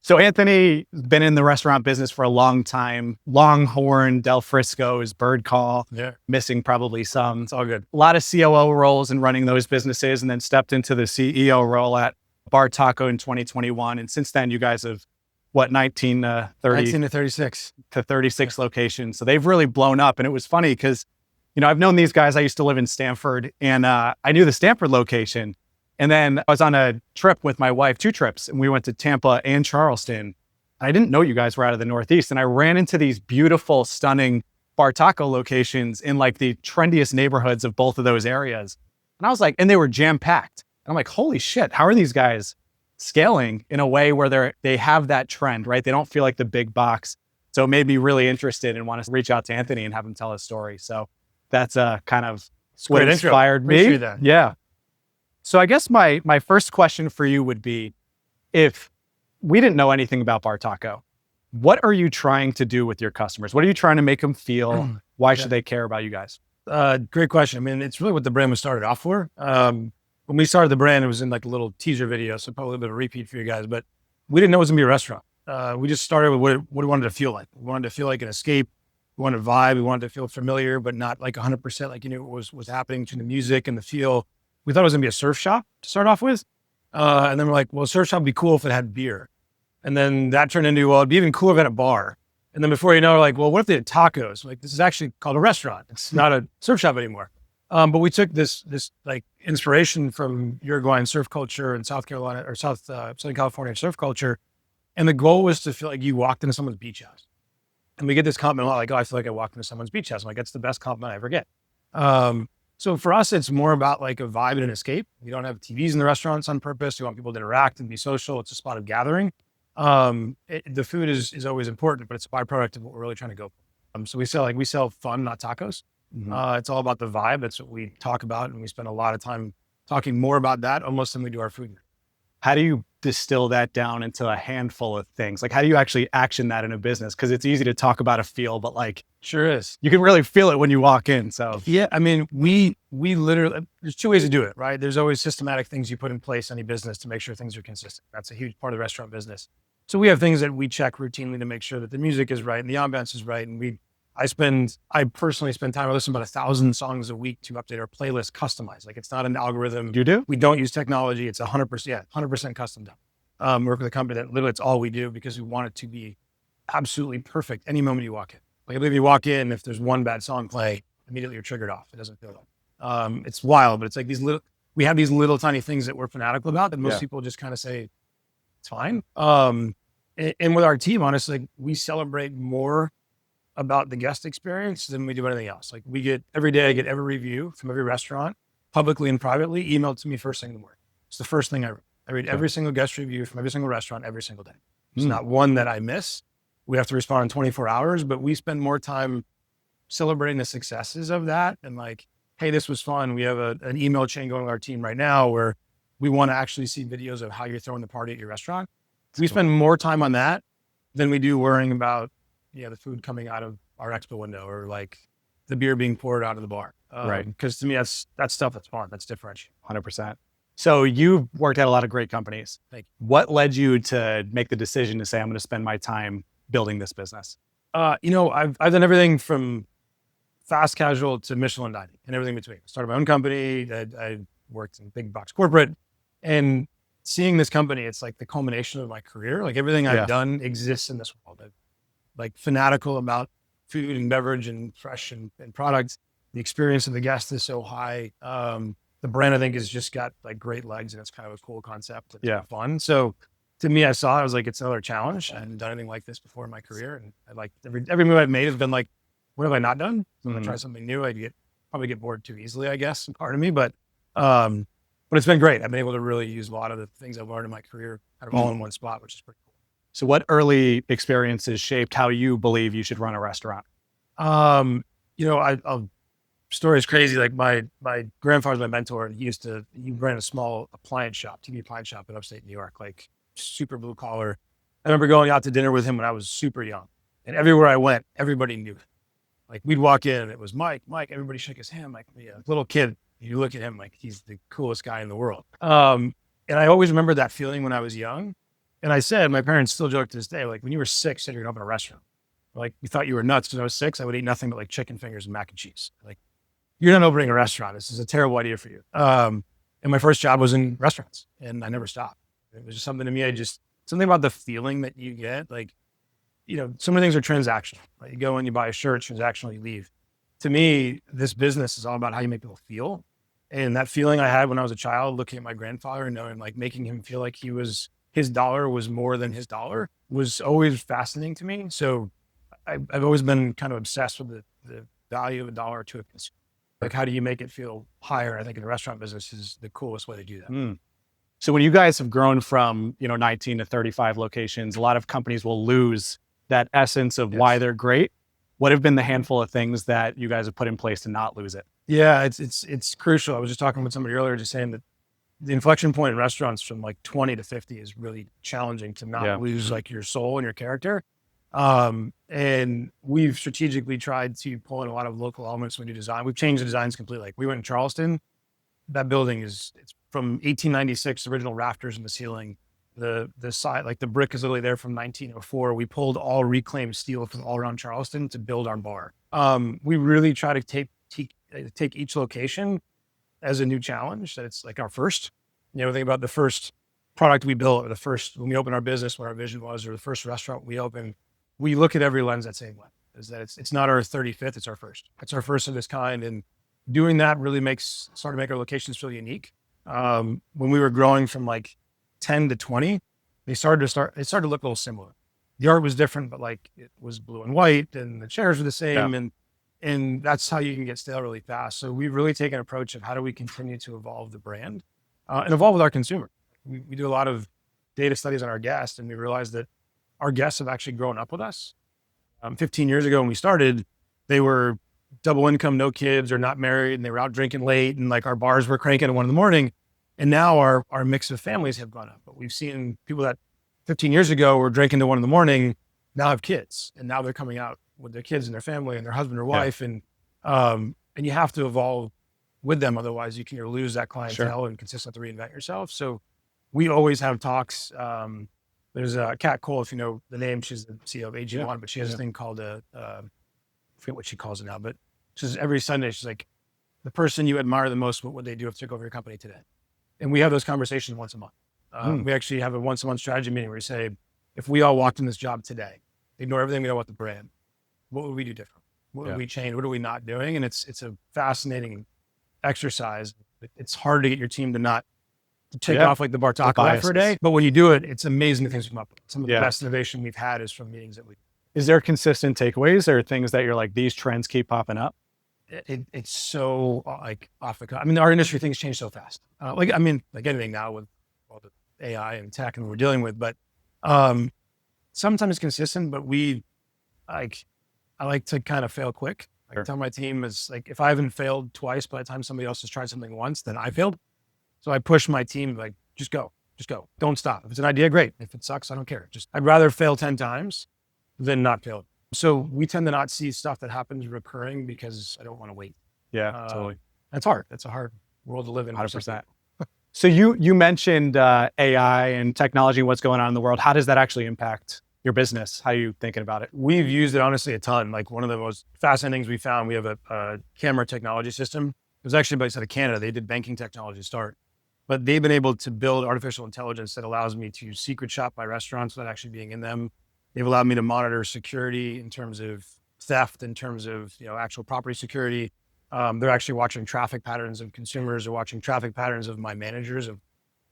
So Anthony's been in the restaurant business for a long time. Longhorn, Del Frisco's, Bird Call, Yeah, missing probably some. it's all good. A lot of COO roles in running those businesses, and then stepped into the CEO role at Bartaco in 2021. And since then, you guys have, what, 19 to 30 19 to 36. to 36 locations. So they've really blown up. And it was funny because, I've known these guys. I used to live in Stanford, and I knew the Stanford location. And then I was on a trip with my wife, 2 trips, and we went to Tampa and Charleston. I didn't know you guys were out of the Northeast. And I ran into these beautiful, stunning Bartaco locations in like the trendiest neighborhoods of both of those areas. And I was like, and they were jam packed. I'm like, holy shit, how are these guys scaling in a way where they have that trend, right? They don't feel like the big box. So it made me really interested and want to reach out to Anthony and have him tell his story. So that's kind of what Great intro. inspired me. Appreciate that. Yeah. So I guess my first question for you would be, if we didn't know anything about Bartaco, what are you trying to do with your customers? What are you trying to make them feel? Why should they care about you guys? Great question. I mean, it's really what the brand was started off for. When we started the brand, it was in like a little teaser video, so probably a little bit of a repeat for you guys, but we didn't know it was gonna be a restaurant. We just started with what we wanted to feel like. We wanted to feel like an escape. We wanted to vibe. We wanted to feel familiar, but not like 100% like you knew what was happening to the music and the feel. We thought it was gonna be a surf shop to start off with. And then we're like, well, surf shop would be cool if it had beer. And then that turned into, well, it'd be even cooler if it had a bar. And then before you know, we're like, well, what if they had tacos? Like, this is actually called a restaurant. It's not a surf shop anymore. But we took this like inspiration from Uruguayan surf culture and South Carolina or Southern California surf culture. And the goal was to feel like you walked into someone's beach house. And we get this compliment a lot, like, oh, I feel like I walked into someone's beach house. I'm like, that's the best compliment I ever get. So for us, it's more about like a vibe and an escape. We don't have TVs in the restaurants on purpose. We want people to interact and be social. It's a spot of gathering. The food is always important, but it's a byproduct of what we're really trying to go for. So we sell fun, not tacos. It's all about the vibe. That's what we talk about. And we spend a lot of time talking more about that almost than we do our food. How do you distill that down into a handful of things? Like, how do you actually action that in a business? Because it's easy to talk about a feel, but like, Sure is. you can really feel it when you walk in. So Yeah, I mean, we literally, there's 2 ways to do it, right? There's always systematic things you put in place in any business to make sure things are consistent. That's a huge part of the restaurant business. So we have things that we check routinely to make sure that the music is right and the ambiance is right. And I personally spend time, I listen about 1,000 songs a week to update our playlist customized. Like, it's not an algorithm. you do? We don't use technology. It's 100% custom done. Work with a company that literally it's all we do because we want it to be absolutely perfect any moment you walk in. Like, I believe you walk in, if there's one bad song play, immediately you're triggered off. It doesn't feel like it's wild, but it's like we have these little tiny things that we're fanatical about that most people just kind of say, it's fine. And with our team, honestly, like, we celebrate more about the guest experience than we do anything else. Like, every day I get every review from every restaurant, publicly and privately, emailed to me first thing in the morning. It's the first thing I read. I read every single guest review from every single restaurant every single day. There's not one that I miss. We have to respond in 24 hours, but we spend more time celebrating the successes of that. And like, hey, this was fun. We have an email chain going with our team right now where we want to actually see videos of how you're throwing the party at your restaurant. We spend more time on that than we do worrying about, the food coming out of our expo window or like the beer being poured out of the bar. Right. Because to me, that's stuff that's fun. That's differentiating. 100%. So you've worked at a lot of great companies. Thank you. What led you to make the decision to say, I'm going to spend my time building this business? I've done everything from fast casual to Michelin dining and everything in between. I started my own company. I worked in big box corporate, and seeing this company, it's like the culmination of my career. Like, everything I've done exists in this world. I'm like fanatical about food and beverage and fresh and products. The experience of the guest is so high. The brand, I think, has just got like great legs, and it's kind of a cool concept. It's fun. So to me, I was like, it's another challenge. I hadn't done anything like this before in my career. And I like every move I've made has been like, what have I not done? I'm gonna try something new. Probably get bored too easily, I guess, part of me, but it's been great. I've been able to really use a lot of the things I've learned in my career kind of all in one spot, which is pretty cool. So what early experiences shaped how you believe you should run a restaurant? Story is crazy. Like, my grandfather's my mentor, and he ran a small TV appliance shop in upstate New York, like super blue collar. I remember going out to dinner with him when I was super young, and everywhere I went, everybody knew him. Like, we'd walk in and it was Mike, everybody shook his hand. Like, little kid, you look at him like he's the coolest guy in the world. And I always remember that feeling when I was young. And I said, my parents still joke to this day, like when you were 6, said you're gonna open a restaurant. Like we thought you were nuts because I was 6. I would eat nothing but like chicken fingers and mac and cheese. Like you're not opening a restaurant. This is a terrible idea for you. And my first job was in restaurants and I never stopped. It was just something to me. Something about the feeling that you get, like, so many things are transactional. Right? You go in, you buy a shirt, transactional, you leave. To me, this business is all about how you make people feel. And that feeling I had when I was a child, looking at my grandfather and knowing, like, making him feel like his dollar was more than his dollar was always fascinating to me. So I've always been kind of obsessed with the value of a dollar to a consumer. Like, how do you make it feel higher? I think in the restaurant business is the coolest way to do that. So when you guys have grown from, 19 to 35 locations, a lot of companies will lose that essence of why they're great. What have been the handful of things that you guys have put in place to not lose it? Yeah, it's crucial. I was just talking with somebody earlier, just saying that the inflection point in restaurants from like 20 to 50 is really challenging to not lose like your soul and your character. And we've strategically tried to pull in a lot of local elements when you design. We've changed the designs completely. Like we went in Charleston, that building it's from 1896, original rafters in the ceiling. The side, like the brick is literally there from 1904. We pulled all reclaimed steel from all around Charleston to build our bar. We really try to take each location as a new challenge, that it's like our first. Think about the first product we built, or the first, when we opened our business, what our vision was, or the first restaurant we opened. We look at every lens that same way, is that it's not our 35th, it's our first. It's our first of this kind. And doing that really started to make our locations feel unique. When we were growing from like 10 to 20, it started to look a little similar. The art was different, but like it was blue and white and the chairs were the same. And that's how you can get stale really fast. So we've really taken an approach of how do we continue to evolve the brand and evolve with our consumer. We do a lot of data studies on our guests, and we realized that our guests have actually grown up with us. 15 years ago when we started, they were double income, no kids, or not married, and they were out drinking late, and like our bars were cranking at 1 a.m. And now our mix of families have gone up. But we've seen people that 15 years ago were drinking to 1 a.m. now have kids, and now they're coming out with their kids and their family and their husband or wife. And you have to evolve with them. Otherwise you can either lose that clientele and consistently reinvent yourself. So we always have talks. There's Kat Cole, if you know the name, she's the CEO of AG1, but she has a thing called I forget what she calls it now, but she says every Sunday, she's like, the person you admire the most, what would they do if they took over your company today? And we have those conversations once a month. We actually have a once a month strategy meeting where we say, if we all walked in this job today, ignore everything we know about the brand, what would we do different? What would we change? What are we not doing? And it's a fascinating exercise. It's hard to get your team to not take off like the Bartaco for a day. But when you do it, it's amazing the things come up with. Some of the best innovation we've had is from meetings that we. Is there consistent takeaways or things that you're like, these trends keep popping up? It's so like off the cuff. I mean, our industry, things change so fast. Like anything now with all the AI and tech and what we're dealing with, but sometimes it's consistent, but I like to kind of fail quick. I tell my team is like, if I haven't failed twice by the time somebody else has tried something once, then I failed. So I push my team, like, just go. Don't stop. If it's an idea, great. If it sucks, I don't care. I'd rather fail 10 times than not fail. So we tend to not see stuff that happens recurring because I don't want to wait. Yeah, totally. That's hard. That's a hard world to live in. 100%. So you mentioned AI and technology and what's going on in the world. How does that actually impact your business? How are you thinking about it? We've used it honestly a ton. Like one of the most fascinating things we found, we have a camera technology system. It was actually based out of Canada. They did banking technology to start, but they've been able to build artificial intelligence that allows me to secret shop my restaurants without actually being in them. They've allowed me to monitor security in terms of theft, in terms of actual property security. They're actually watching traffic patterns of consumers, or watching traffic patterns of my managers. Of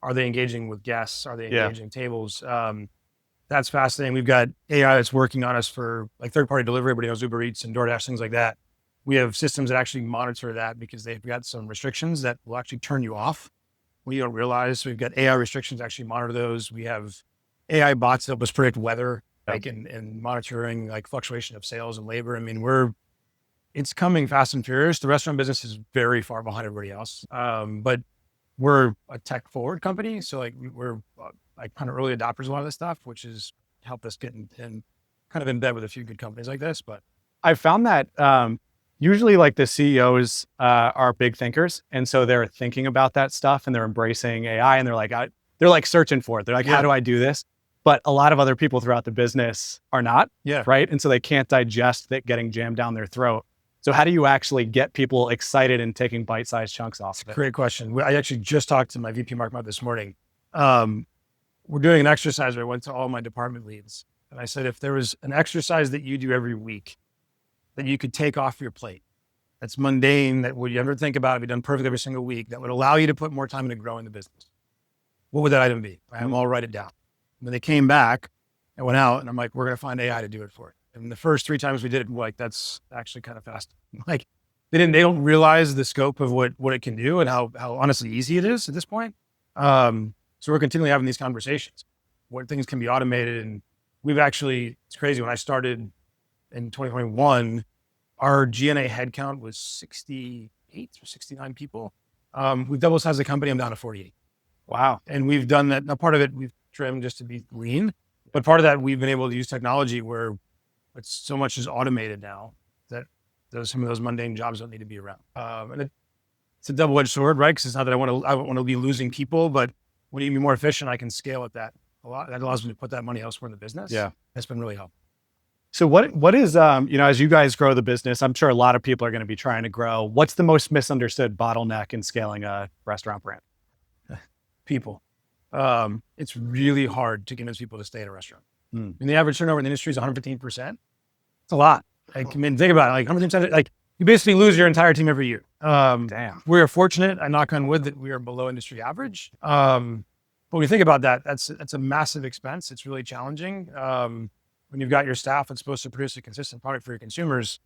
are they engaging with guests? Are they engaging tables? That's fascinating. We've got AI that's working on us for like third-party delivery. Everybody knows Uber Eats and DoorDash, things like that. We have systems that actually monitor that because they've got some restrictions that will actually turn you off when you don't realize. So we've got AI restrictions to actually monitor those. We have AI bots that help us predict weather, like and monitoring like fluctuation of sales and labor. I mean, it's coming fast and furious. The restaurant business is very far behind everybody else. But we're a tech forward company. So like we're like kind of early adopters of a lot of this stuff, which has helped us get in kind of in bed with a few good companies like this. But I found that usually like the CEOs are big thinkers. And so they're thinking about that stuff and they're embracing AI and they're like searching for it. They're like, how do I do this? but a lot of other people throughout the business are not. Yeah. Right. And so they can't digest that getting jammed down their throat. So how do you actually get people excited and taking bite-sized chunks off of it? Great question. I actually just talked to my VP marketing this morning. We're doing an exercise where I went to all my department leads and I said, if there was an exercise that you do every week that you could take off your plate, that's mundane, that would you ever think about, be done perfectly every single week, that would allow you to put more time into growing the business, what would that item be? I have them all write it down. When they came back, I went out and I'm like, we're going to find AI to do it for it. And the first 3 times we did it, like, that's actually kind of fast. Like they don't realize the scope of what it can do and how honestly easy it is at this point. So we're continually having these conversations, what things can be automated. And we've actually, it's crazy. When I started in 2021, our G&A headcount was 68 or 69 people. We've double sized the company. I'm down to 48. Wow. And we've done that. Now, part of it we've trimmed just to be lean, but part of that we've been able to use technology where it's so much is automated now that some of those mundane jobs don't need to be around. And it's a double-edged sword, right? Because it's not that I want to be losing people, but when you can be more efficient, I can scale at that a lot. That allows me to put that money elsewhere in the business. Yeah. That's been really helpful. So what is, as you guys grow the business, I'm sure a lot of people are going to be trying to grow. What's the most misunderstood bottleneck in scaling a restaurant brand? People. It's really hard to convince people to stay at a restaurant. Hmm. I mean, the average turnover in the industry is 115%. It's a lot. Like, I mean, think about it. Like 115%, like you basically lose your entire team every year. Damn. We are fortunate, I knock on wood, that we are below industry average. But when you think about that, that's a massive expense. It's really challenging. When you've got your staff that's supposed to produce a consistent product for your consumers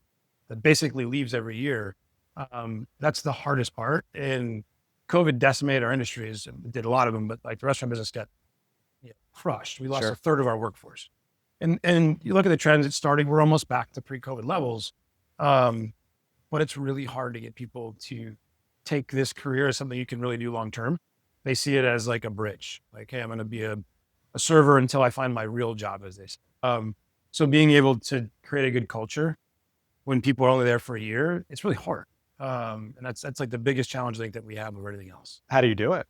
that basically leaves every year, that's the hardest part. And COVID decimated our industries. It did a lot of them, but like the restaurant business got crushed. We lost Sure. a third of our workforce. And you look at the trends, it's starting, we're almost back to pre-COVID levels. But it's really hard to get people to take this career as something you can really do long-term. They see it as like a bridge. Like, hey, I'm going to be a server until I find my real job, as they say. So being able to create a good culture when people are only there for a year, it's really hard. And that's like the biggest challenge I think that we have over anything else. How do you do it?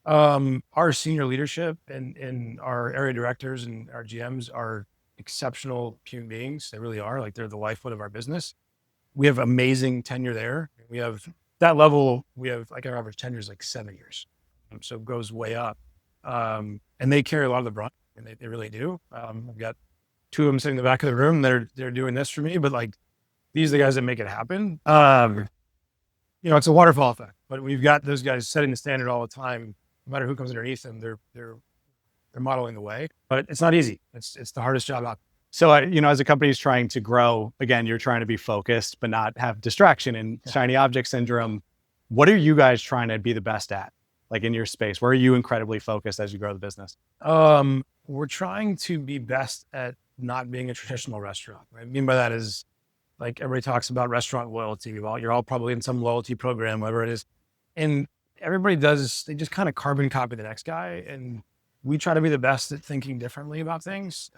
Our senior leadership and our area directors and our GMs are exceptional human beings. They really are. Like, they're the lifeblood of our business. We have amazing tenure there. We have that level. We have, like, our average tenure is like 7 years. So it goes way up. And they carry a lot of the brunt, and they really do. I've got 2 of them sitting in the back of the room. They're doing this for me, but like, these are the guys that make it happen. It's a waterfall effect, but we've got those guys setting the standard all the time. No matter who comes underneath them, they're modeling the way, but it's not easy. It's the hardest job out. So, as a company is trying to grow, again, you're trying to be focused, but not have distraction and shiny object syndrome. What are you guys trying to be the best at? Like, in your space, where are you incredibly focused as you grow the business? We're trying to be best at not being a traditional restaurant. What I mean by that is, like, everybody talks about restaurant loyalty. You're all probably in some loyalty program, whatever it is. And everybody they just kind of carbon copy the next guy. And we try to be the best at thinking differently about things.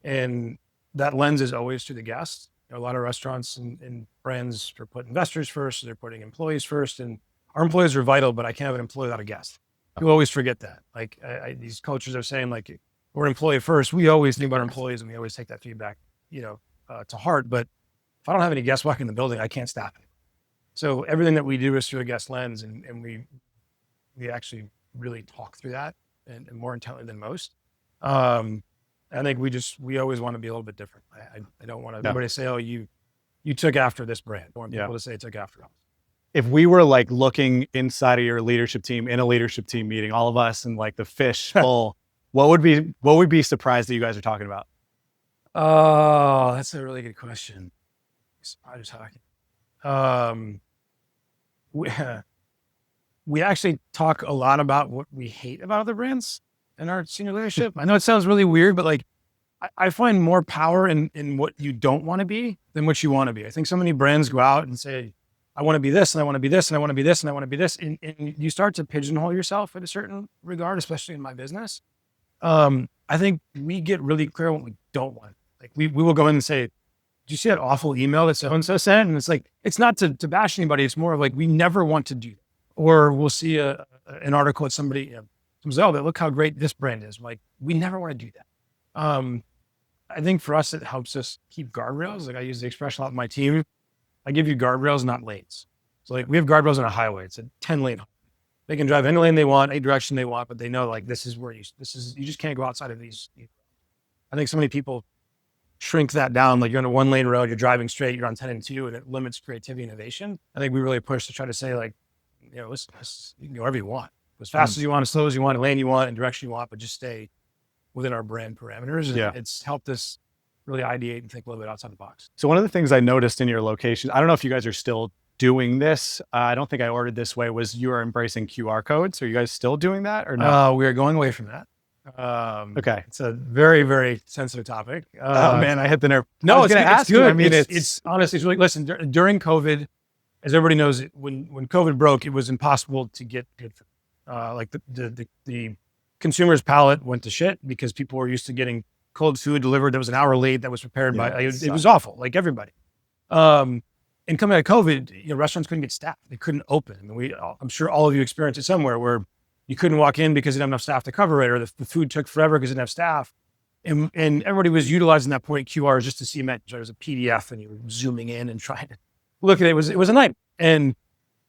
And that lens is always to the guest. A lot of restaurants and brands are putting investors first, they're putting employees first. And our employees are vital, but I can't have an employee without a guest. You always forget that. Like, these cultures are saying, like, we're employee first. We always think about our employees, and we always take that feedback, to heart. But if I don't have any guests walking in the building, I can't staff it. So everything that we do is through a guest lens, and we actually really talk through that and more intently than most. I think we always want to be a little bit different. I don't want everybody to say, oh, you took after this brand. I want people to say took after us. If we were like looking inside of your leadership team in a leadership team meeting, all of us and like the fish bowl, what would be surprised that you guys are talking about? Oh, that's a really good question. Surprised talking. We actually talk a lot about what we hate about other brands in our senior leadership. I know it sounds really weird, but like, I find more power in what you don't want to be than what you want to be. I think so many brands go out and say, I want to be this, and I want to be this, and I want to be this, and I want to be this. And you start to pigeonhole yourself in a certain regard, especially in my business. I think we get really clear on what we don't want. Like, we will go in and say, did you see that awful email that so-and-so sent? And it's like, it's not to bash anybody. It's more of like, we never want to do that. Or we'll see an article that somebody, Zelda, look how great this brand is. I'm like, we never want to do that. I think for us, it helps us keep guardrails. Like I use the expression a lot with my team. I give you guardrails, not lanes. So like we have guardrails on a highway. It's a 10-lane. They can drive any lane they want, any direction they want, but they know like this is you just can't go outside of these. I think so many people shrink that down. Like you're on a 1-lane road, you're driving straight, you're on 10 and 2, and it limits creativity and innovation. I think we really push to try to say like, listen, you can go wherever you want, as fast as you want, as slow as you want, a lane you want, and direction you want, but just stay within our brand parameters. And it's helped us really ideate and think a little bit outside the box. So one of the things I noticed in your location, I don't know if you guys are still doing this. I don't think I ordered this way, was you are embracing QR codes. Are you guys still doing that or no? We are going away from that. Okay. It's a very, very sensitive topic. Oh man, I hit the nerve. No, it's good. You, I mean, it's honestly, it's really, listen, during COVID, as everybody knows, when COVID broke, it was impossible to get good food. Like the consumer's palate went to shit because people were used to getting cold food delivered that was an hour late, that was prepared it was awful, like everybody. And coming out of COVID, restaurants couldn't get staff. They couldn't open. I mean, I'm sure all of you experienced it somewhere where you couldn't walk in because you didn't have enough staff to cover it, or the food took forever because you didn't have staff. And everybody was utilizing that point QRs just to see it. There was a PDF and you were zooming in and trying to look at it. It was a night. And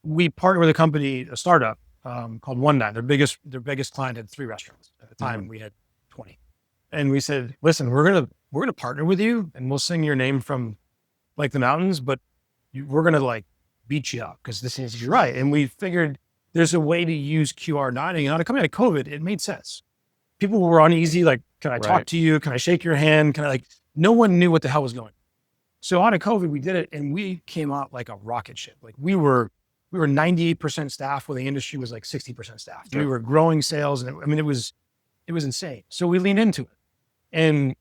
we partnered with a company, a startup called One Nine. Their biggest client had 3 restaurants. At the time, we had 20. And we said, listen, we're gonna partner with you, and we'll sing your name from like the mountains, but we're gonna like beat you up because this is right. And we figured there's a way to use QR dining. And coming out of COVID, it made sense. People were uneasy, like, can I talk to you? Can I shake your hand? No one knew what the hell was going on. So out of COVID, we did it, and we came out like a rocket ship. Like we were 98% staff where the industry was like 60% staff. We were growing sales, and it was insane. So we leaned into it. And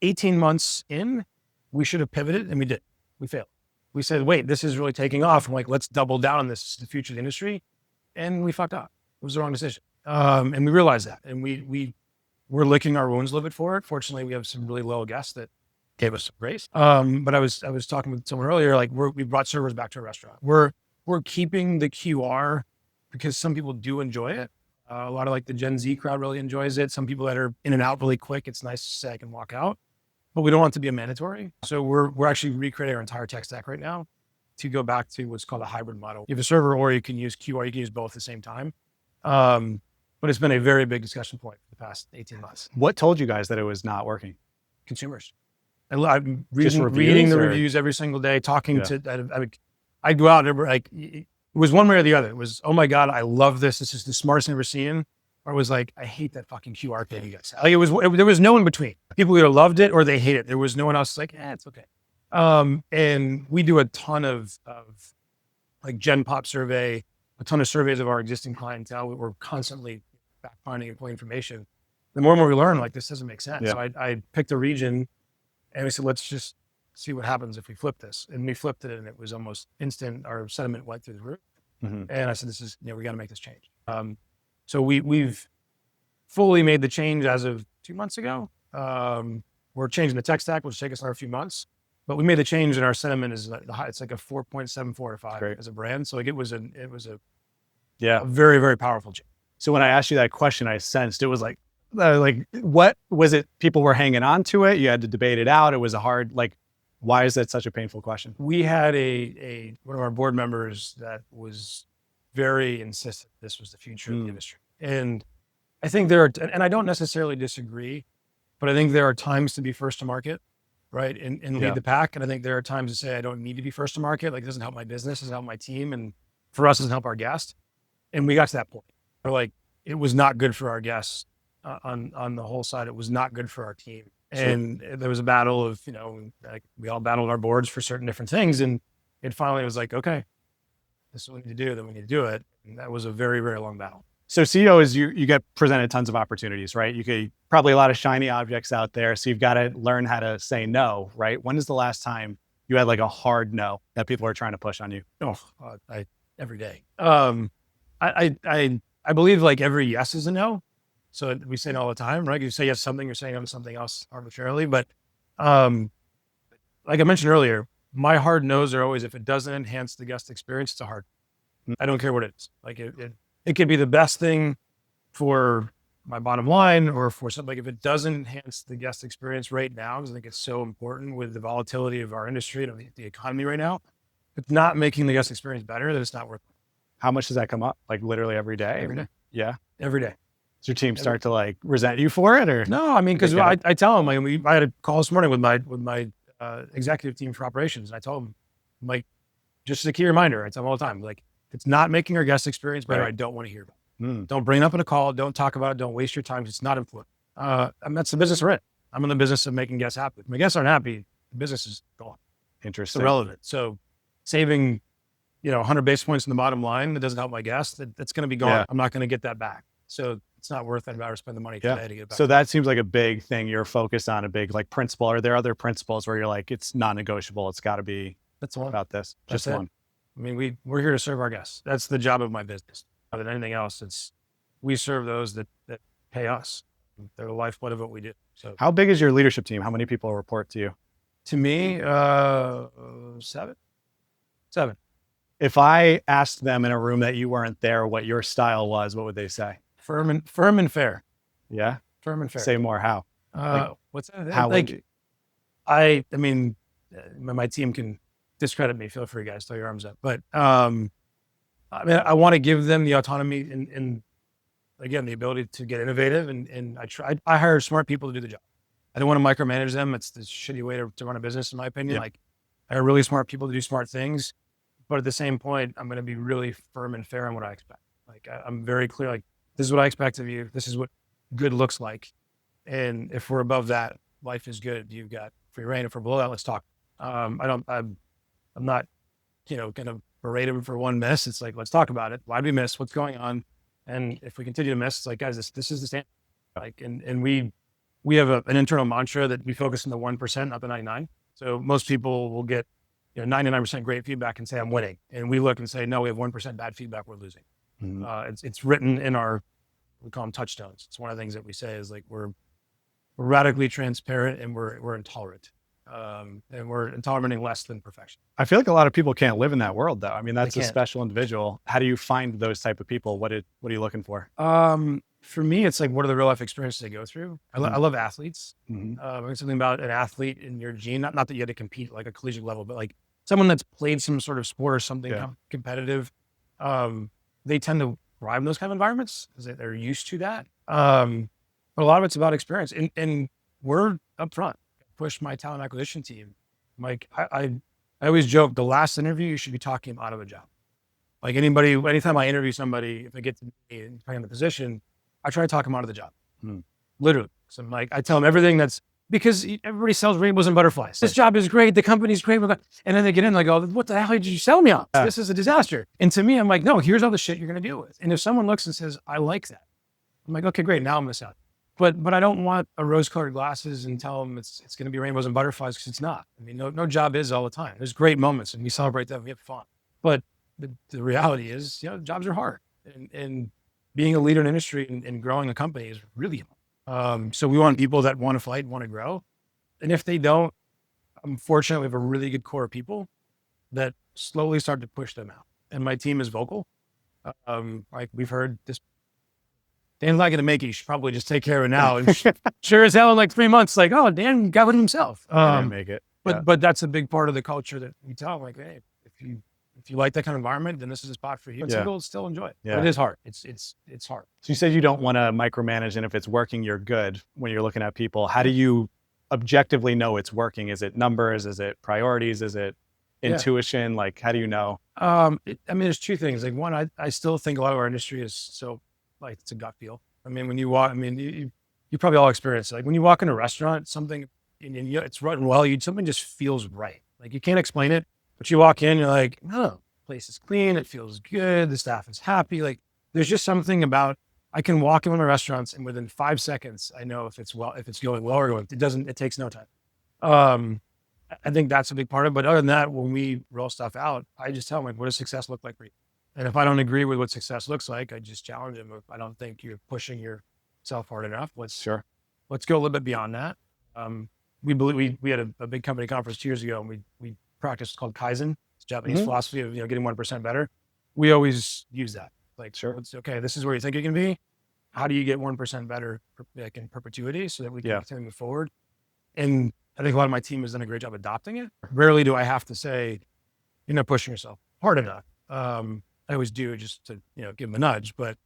18 months in, we should have pivoted, and we did. We failed. We said, wait, this is really taking off. I'm like, let's double down on this. This is the future of the industry. And we fucked up. It was the wrong decision. And we realized that. And we're licking our wounds a little bit for it. Fortunately, we have some really loyal guests that gave us some grace. But I was talking with someone earlier, like we brought servers back to a restaurant. We're keeping the QR because some people do enjoy it. A lot of like the Gen Z crowd really enjoys it. Some people that are in and out really quick, it's nice to say I can walk out, but we don't want it to be a mandatory. So we're actually recreating our entire tech stack right now to go back to what's called a hybrid model. You have a server, or you can use QR, you can use both at the same time. But it's been a very big discussion point for the past 18 months. What told you guys that it was not working? Consumers. I'm reading the reviews every single day, talking to, I go out and like, it was one way or the other. It was, oh my God, I love this. This is the smartest I've ever seen. Or it was like, I hate that fucking QR thing you guys have. Like there was no in between. People either loved it or they hate it. There was no one else like, it's okay. And we do a ton of like Gen Pop survey, a ton of surveys of our existing clientele. We're constantly back finding and pulling information. The more and more we learn, like this doesn't make sense. Yeah. So I picked a region and we said, let's just see what happens if we flip this. And we flipped it, and it was almost instant. Our sentiment went through the roof. Mm-hmm. And I said, this is, we got to make this change. So we've fully made the change as of 2 months ago. We're changing the tech stack, which will take us another few months, but we made the change, and our sentiment is it's like a 4.74 to 5 as a brand. So like it was a very, very powerful change. So when I asked you that question, I sensed it was like what was it? People were hanging on to it. You had to debate it out. It was a hard, why is that such a painful question? We had one of our board members that was very insistent this was the future of the industry. And I think and I don't necessarily disagree, but I think there are times to be first to market, right? And lead the pack. And I think there are times to say, I don't need to be first to market. Like, it doesn't help my business, it doesn't help my team. And for us, it doesn't help our guests. And we got to that point where like, it was not good for our guests on the whole side. It was not good for our team. And there was a battle of, like we all battled our boards for certain different things. And it finally was like, okay, this is what we need to do, then we need to do it. And that was a very, very long battle. So CEO is you get presented tons of opportunities, right? You could probably a lot of shiny objects out there. So you've got to learn how to say no, right? When is the last time you had like a hard no that people are trying to push on you? Every day. I believe like every yes is a no. So we say no all the time, right? You say yes to something, you're saying no to something else arbitrarily. But like I mentioned earlier, my hard no's are always, if it doesn't enhance the guest experience, it's a hard. I don't care what it is. Like it could be the best thing for my bottom line or for something, like if it doesn't enhance the guest experience right now, because I think it's so important with the volatility of our industry and the economy right now, if it's not making the guest experience better, then it's not worth it. How much does that come up? Like literally every day? Every day. Yeah. Every day. Does your team start to like resent you for it, or? No, I mean, because They I tell them, I had a call this morning with my executive team for operations, and I told them, like, just as a key reminder, I tell them all the time, like, if it's not making our guest experience better, Right. I don't want to hear about it. Don't bring it up in a call. Don't talk about it. Don't waste your time. It's not important. I mean, that's the business we're in. I'm in the business of making guests happy. If my guests aren't happy, the business is gone. It's Interesting. irrelevant. So saving, 100 basis points in the bottom line that doesn't help my guests, that's going to be gone. Yeah. I'm not going to get that back. So it's not worth it. I'd rather spend the money today to get it back. So that seems like a big thing you're focused on, a big like principle. Are there other principles where you're like, it's non-negotiable? It's got to be That's one. about this. That's Just it. one. I mean, we're here to serve our guests. That's the job of my business. Other than anything else, we serve those that pay us. They're the lifeblood of what we do. So How big is your leadership team? How many people report to you? to me, 7. If I asked them in a room that you weren't there what your style was, what would they say? Firm and fair. Yeah. Firm and fair. Say more. How? What's that? How would you? I mean, my team can discredit me. Feel free, guys. Throw your arms up. But I mean, I want to give them the autonomy and again, the ability to get innovative. And I hire smart people to do the job. I don't want to micromanage them. It's the shitty way to run a business, in my opinion. Yeah. Like, I hire really smart people to do smart things. But at the same point, I'm going to be really firm and fair on what I expect. Like, I'm very clear. Like, this is what I expect of you. This is what good looks like. And if we're above that, life is good. You've got free reign. If we're below that, let's talk. I'm not, going to berate them for one miss. It's like, let's talk about it. Why did we miss? What's going on? And if we continue to miss, it's like, guys, this is the standard. Like, and we have an internal mantra that we focus on the 1%, not the 99. So most people will get, 99% great feedback and say, I'm winning. And we look and say, no, we have 1% bad feedback. We're losing. It's written in we call them touchstones. It's one of the things that we say is like, we're radically transparent and we're intolerant. And we're tolerating less than perfection. I feel like a lot of people can't live in that world though. I mean, that's They a can't. special individual. How do you find those type of people? What are you looking for? For me, it's like, what are the real life experiences they go through? I love athletes. There's something about an athlete in your gene, not that you had to compete like a collegiate level, but like someone that's played some sort of sport or something competitive. They tend to thrive in those kind of environments because they're used to that. But a lot of it's about experience, and we're upfront. Push my talent acquisition team. Like, I always joke, the last interview, you should be talking them out of a job. Like anytime I interview somebody, if I get to be in the position, I try to talk them out of the job. Literally. So I'm like, I tell them everything because everybody sells rainbows and butterflies. This job is great. The company's great. And then they get in like, oh, what the hell did you sell me on? This is a disaster. And to me, I'm like, no, here's all the shit you're going to deal with. And if someone looks and says, I like that, I'm like, okay, great. Now I'm going to sell it. But I don't want a rose-colored glasses and tell them it's going to be rainbows and butterflies, because it's not. I mean, no job is all the time. There's great moments and we celebrate them. We have fun. But the reality is, jobs are hard. And being a leader in industry and growing a company is really hard. So we want people that want to fight, want to grow. And if they don't, I'm fortunate we have a really good core of people that slowly start to push them out. And my team is vocal. Like we've heard this, Dan's not going to make it. You should probably just take care of it now. And sure as hell in like 3 months, like, oh, Dan got with himself. Make it. But that's a big part of the culture that we tell them, like, hey, if you like that kind of environment, then this is a spot for you. But people still enjoy it. But it is hard. It's hard. So you said you don't want to micromanage, and if it's working, you're good. When you're looking at people, how do you objectively know it's working? Is it numbers? Is it priorities? Is it intuition? Like, how do you know? I mean, there's two things. Like one, I still think a lot of our industry is so like, it's a gut feel. I mean, when you walk, I mean, you probably all experience it. Like when you walk in a restaurant, something, and it's running well, something just feels right. Like you can't explain it, but you walk in, you're like, oh, place is clean. It feels good. The staff is happy. Like there's just something about, I can walk in one of my restaurants and within 5 seconds, I know if it's going well or going, it takes no time. I think that's a big part of it. But other than that, when we roll stuff out, I just tell them, like, what does success look like for you? And if I don't agree with what success looks like, I just challenge them. If I don't think you're pushing yourself hard enough, let's go a little bit beyond that. We had a big company conference 2 years ago, and we practiced what's called Kaizen. It's a Japanese philosophy of getting 1% better. We always use that. Like, it's okay. This is where you think you can be. how do you get 1% better like in perpetuity so that we can Yeah. continue to move forward? And I think a lot of my team has done a great job adopting it. Rarely do I have to say, you're not pushing yourself hard enough. I always do just to, give them a nudge, but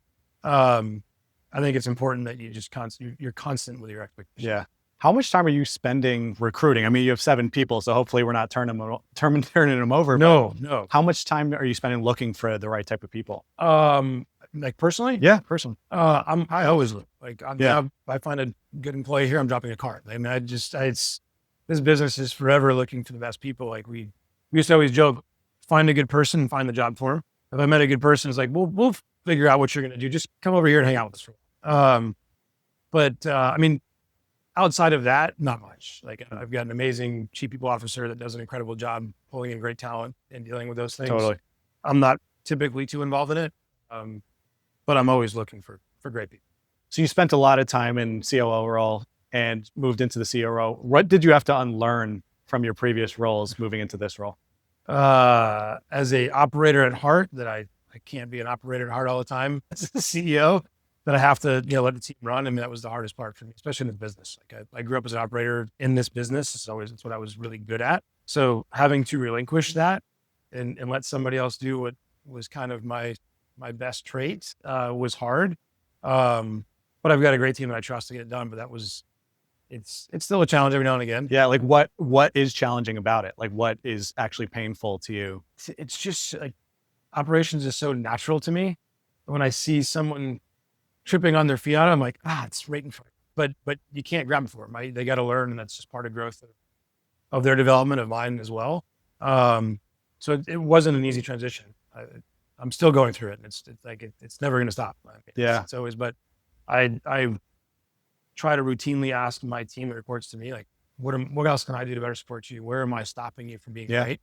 I think it's important that you just you're constant with your expectations. Yeah. How much time are you spending recruiting? I mean, you have 7 people, so hopefully we're not turning them over. No, no. How much time are you spending looking for the right type of people? Like personally? Yeah, personally. I always look like, Yeah. I find a good employee here, I'm dropping a card. I mean, this business is forever looking for the best people. Like we used to always joke, find a good person, find the job for them. If I met a good person, it's like, we'll figure out what you're going to do. Just come over here and hang out with us for a while. But I mean, outside of that, not much. Like I've got an amazing chief people officer that does an incredible job pulling in great talent and dealing with those things. Totally. I'm not typically too involved in it. But I'm always looking for great people. So you spent a lot of time in COO role and moved into the CRO. What did you have to unlearn from your previous roles moving into this role? As a operator at heart, that I can't be an operator at heart all the time. As a CEO, that I have to let the team run. I mean, that was the hardest part for me, especially in this business. Like I grew up as an operator in this business. It's what I was really good at. So having to relinquish that and let somebody else do what was kind of my best trait was hard. But I've got a great team that I trust to get it done. But it's still a challenge every now and again. Yeah. Like what is challenging about it? Like what is actually painful to you? It's just like operations is so natural to me. When I see someone tripping on their feet, I'm like, it's right in front. But you can't grab them for them. They got to learn, and that's just part of growth of their development, of mine as well. So it wasn't an easy transition. I'm still going through it, and it's never going to stop. Yeah. It's always. But I try to routinely ask my team that reports to me, like, what else can I do to better support you? Where am I stopping you from being great?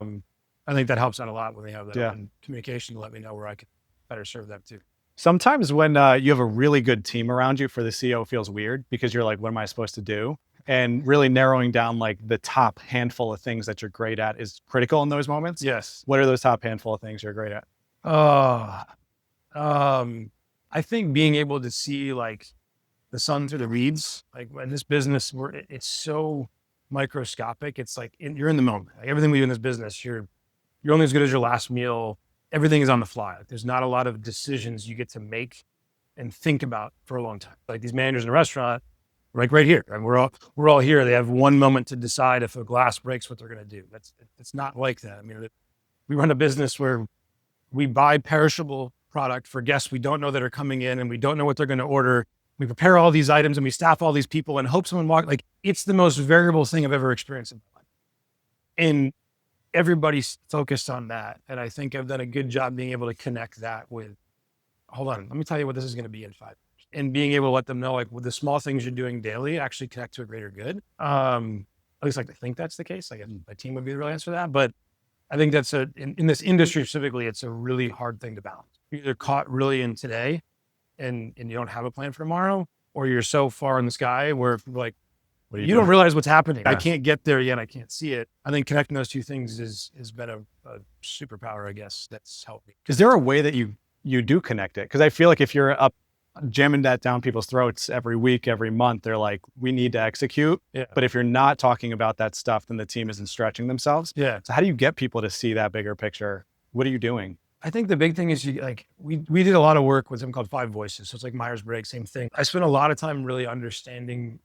I think that helps out a lot when they have that open communication to let me know where I can better serve them too. Sometimes when you have a really good team around you for the CEO, it feels weird because you're like, what am I supposed to do? And really narrowing down like the top handful of things that you're great at is critical in those moments. Yes. What are those top handful of things you're great at? I think being able to see like the sun through the reeds, like in this business where it's so microscopic, it's like you're in the moment. Like everything we do in this business, you're only as good as your last meal. Everything is on the fly. Like there's not a lot of decisions you get to make and think about for a long time. Like these managers in a restaurant, like right here, and we're all here. They have one moment to decide if a glass breaks, what they're going to do. It's not like that. I mean, we run a business where we buy perishable product for guests we don't know that are coming in, and we don't know what they're going to order. We prepare all these items and we staff all these people and hope someone walks. Like it's the most variable thing I've ever experienced in my life. And everybody's focused on that. And I think I've done a good job being able to connect that with, hold on, let me tell you what this is going to be in 5 years. And being able to let them know, like, with the small things you're doing daily actually connect to a greater good. At least like I think that's the case. I guess my team would be the real answer to that. But I think that's in this industry specifically, it's a really hard thing to balance. You're either caught really in today and you don't have a plan for tomorrow, or you're so far in the sky where like, you don't realize what's happening. Yeah. I can't get there yet. I can't see it. I think connecting those two things has been a superpower, I guess, that's helped me. Is there a way that you do connect it? Because I feel like if you're up jamming that down people's throats every week, every month, they're like, we need to execute. Yeah. But if you're not talking about that stuff, then the team isn't stretching themselves. Yeah. So how do you get people to see that bigger picture? What are you doing? I think the big thing is we did a lot of work with something called 5 Voices. So it's like Myers-Briggs, same thing. I spent a lot of time really understanding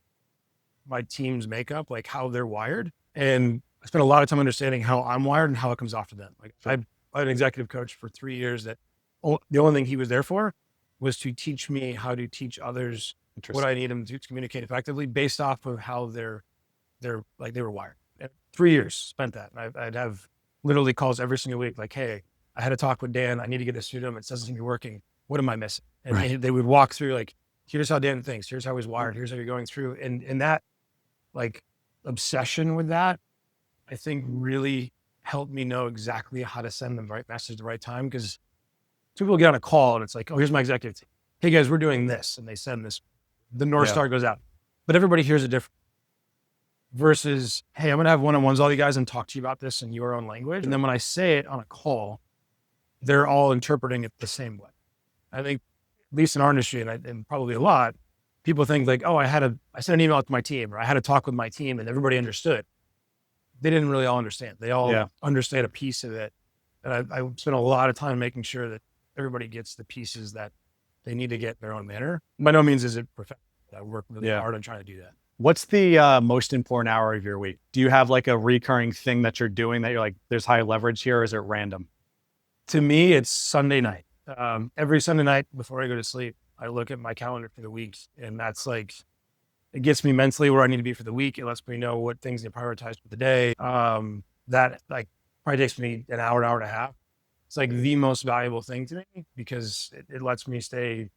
my team's makeup, like how they're wired. And I spent a lot of time understanding how I'm wired and how it comes off to them. Like I had an executive coach for 3 years that the only thing he was there for was to teach me how to teach others what I need them to communicate effectively based off of how they're like they were wired. And 3 years spent that. And I'd have literally calls every single week, like, hey, I had a talk with Dan. I need to get this to him. It doesn't seem to be working. What am I missing? And they would walk through like, here's how Dan thinks. Here's how he's wired. Here's how you're going through. And that like obsession with that, I think really helped me know exactly how to send the right message at the right time. Because people get on a call and it's like, oh, here's my executive team. Hey guys, we're doing this. And they send this, the North Star goes out, but everybody hears it different. Versus, hey, I'm going to have one-on-ones, all you guys, and talk to you about this in your own language. And then when I say it on a call, they're all interpreting it the same way. I think least in our industry, and probably a lot, people think like, oh, I sent an email to my team, or I had a talk with my team, and everybody understood. They didn't really all understand. They all understand a piece of it. And I spent a lot of time making sure that everybody gets the pieces that they need to get in their own manner. By no means is it perfect. I work really hard on trying to do that. What's the most important hour of your week? Do you have like a recurring thing that you're doing that you're like, there's high leverage here, or is it random? To me, it's Sunday night. Every Sunday night before I go to sleep, I look at my calendar for the week, and that's like, it gets me mentally where I need to be for the week. It lets me know what things to prioritize for the day. That like probably takes me an hour and a half. It's like the most valuable thing to me because it lets me stay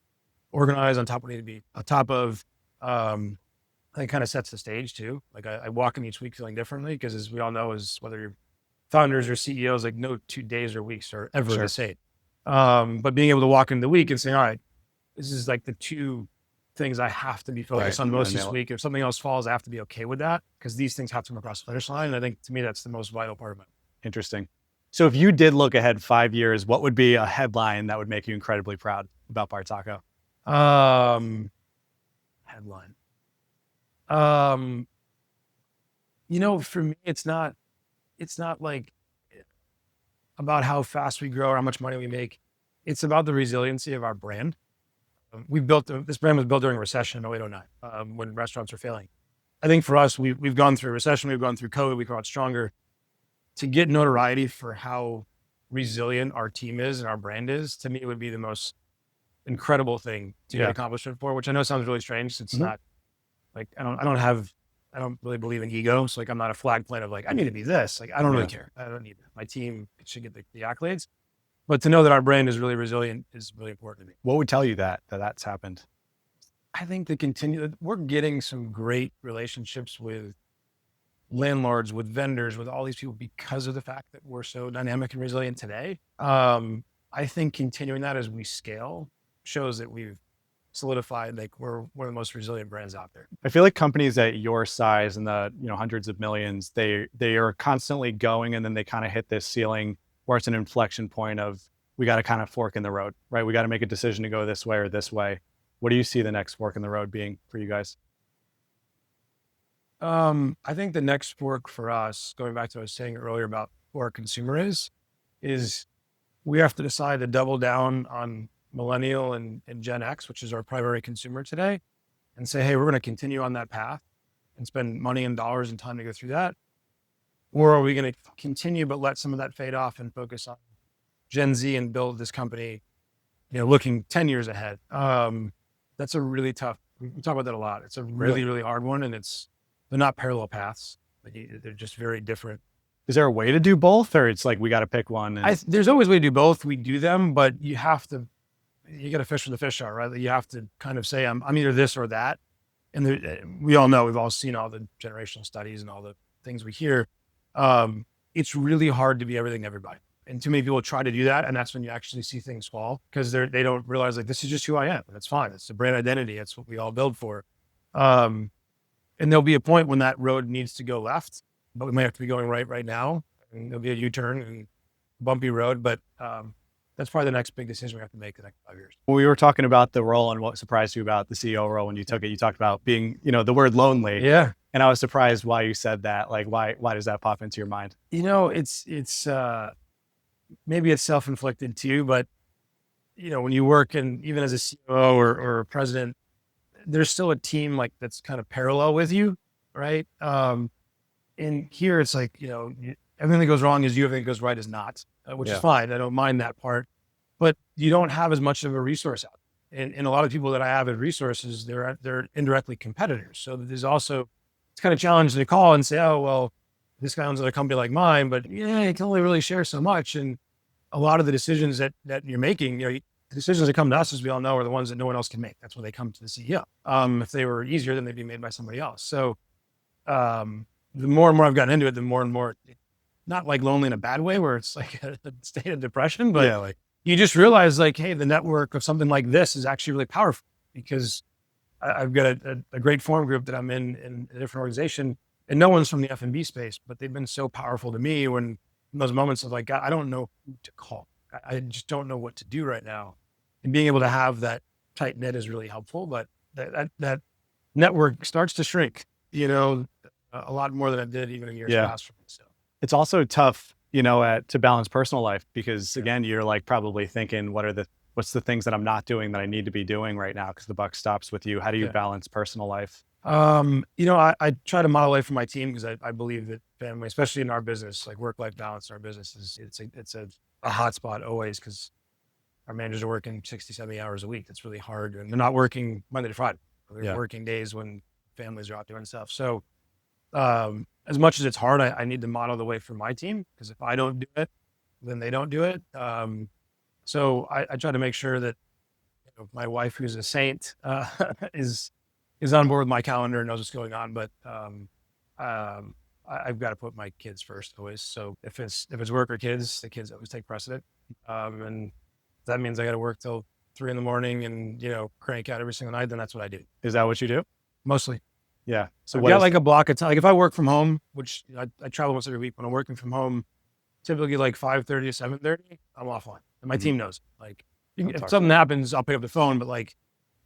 organized on top of what I need to be on top of. I think it kind of sets the stage too. Like I walk in each week feeling differently because, as we all know, is whether you're founders or CEOs, like no 2 days or weeks are ever the same. But being able to walk into the week and saying, all right, this is like the 2 things I have to be focused on most this week. If something else falls, I have to be okay with that because these things have to come across the finish line. And I think to me, that's the most vital part of it. Interesting. So if you did look ahead 5 years, what would be a headline that would make you incredibly proud about Bartaco? Headline. For me, it's not like about how fast we grow or how much money we make. It's about the resiliency of our brand. This brand was built during a recession in 2008, 2009, when restaurants were failing. I think for us, we've gone through a recession, we've gone through COVID, we've come out stronger. To get notoriety for how resilient our team is and our brand is, to me, it would be the most incredible thing to get accomplishment for, which I know sounds really strange. It's not like, I don't really believe in ego. So like, I'm not a flag plant of like, I need to be this. Like, I don't really care. I don't need it. My team should get the accolades. But to know that our brand is really resilient is really important to me. What would tell you that's happened? I think we're getting some great relationships with landlords, with vendors, with all these people because of the fact that we're so dynamic and resilient today. I think continuing that as we scale shows that we've solidified, like we're one of the most resilient brands out there. I feel like companies at your size and the hundreds of millions, they are constantly going, and then they kind of hit this ceiling where it's an inflection point of, we got to kind of fork in the road, right? We got to make a decision to go this way or this way. What do you see the next fork in the road being for you guys? I think the next fork for us, going back to what I was saying earlier about who our consumer is we have to decide to double down on millennial and Gen X, which is our primary consumer today, and say, hey, we're going to continue on that path and spend money and dollars and time to go through that. Or are we going to continue, but let some of that fade off and focus on Gen Z and build this company, looking 10 years ahead? That's a really tough, we talk about that a lot. It's a really, really hard one. And they're not parallel paths. They're just very different. Is there a way to do both, or it's like, we got to pick one? There's always a way to do both. We do them, but you got to fish where the fish are, right? You have to kind of say, I'm either this or that. And we all know, we've all seen all the generational studies and all the things we hear. It's really hard to be everything to everybody. And too many people try to do that. And that's when you actually see things fall, because they don't realize, like, this is just who I am. And that's fine. It's the brand identity. It's what we all build for. And there'll be a point when that road needs to go left, but we might have to be going right now. And there'll be a U-turn and bumpy road. But that's probably the next big decision we have to make the next 5 years. When we were talking about the role and what surprised you about the CEO role when you took it, you talked about being, the word lonely. Yeah. And I was surprised why you said that. Like, why does that pop into your mind? It's maybe it's self-inflicted too, but when you work, and even as a CEO or a president, there's still a team like that's kind of parallel with you, right? And here it's like, everything that goes wrong is you, everything that goes right is not, which is fine. I don't mind that part, but you don't have as much of a resource out. And a lot of people that I have as resources, they're indirectly competitors. So there's also, it's kind of challenging to call and say, oh, well, this guy owns a company like mine, but you can only really share so much. And a lot of the decisions that you're making, the decisions that come to us, as we all know, are the ones that no one else can make. That's when they come to the CEO. If they were easier, then they'd be made by somebody else. So the more and more I've gotten into it, the more and more, not like lonely in a bad way where it's like a state of depression, but you just realize, like, hey, the network of something like this is actually really powerful, because I've got a great forum group that I'm in a different organization, and no one's from the F&B space, but they've been so powerful to me when in those moments of like, God, I don't know who to call. I just don't know what to do right now. And being able to have that tight knit is really helpful, but that network starts to shrink, a lot more than it did even in years past. So it's also tough, to balance personal life because again, you're like probably thinking, what's the things that I'm not doing that I need to be doing right now? Because the buck stops with you. How do you balance personal life? I try to model it for my team because I believe that family, especially in our business, like work-life balance in our business it's a hot spot always because our managers are working 60, 70 hours a week. It's really hard. And they're not working Monday to Friday. They're working days when families are out doing stuff. So, as much as it's hard, I need to model the way for my team because if I don't do it, then they don't do it. So I try to make sure that my wife, who's a saint, is on board with my calendar and knows what's going on. But I've got to put my kids first always. So if it's work or kids, the kids always take precedent. And that means I got to work till 3 a.m. and crank out every single night. Then that's what I do. Is that what you do? Mostly. Yeah. So I've got like a block of time. Like if I work from home, which I travel almost every week, when I'm working from home, typically like 5:30 to 7:30, I'm offline. And my team knows. Like if something happens, I'll pick up the phone. But like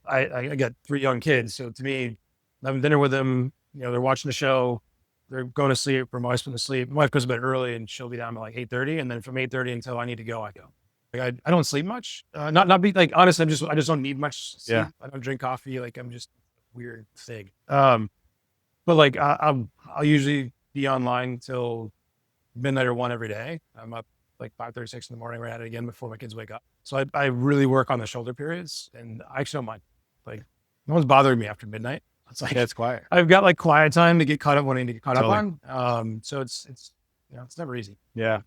I got 3 young kids, so to me, I'm having dinner with them. They're watching the show. They're going to sleep, or my wife's going to sleep. My wife goes to bed early, and she'll be down by like 8:30, and then from 8:30 until I need to go, I go. Like I don't sleep much. Not be like honest. I just don't need much sleep. Yeah. I don't drink coffee. Like I'm just a weird thing. But like I'll usually be online till midnight or 1 every day. I'm up like 5:36 in the morning, right at it again before my kids wake up. So I really work on the shoulder periods, and I actually don't mind. Like no one's bothering me after midnight. It's like it's quiet. I've got like quiet time to get caught up when I need to get caught up on. So it's never easy. Yeah.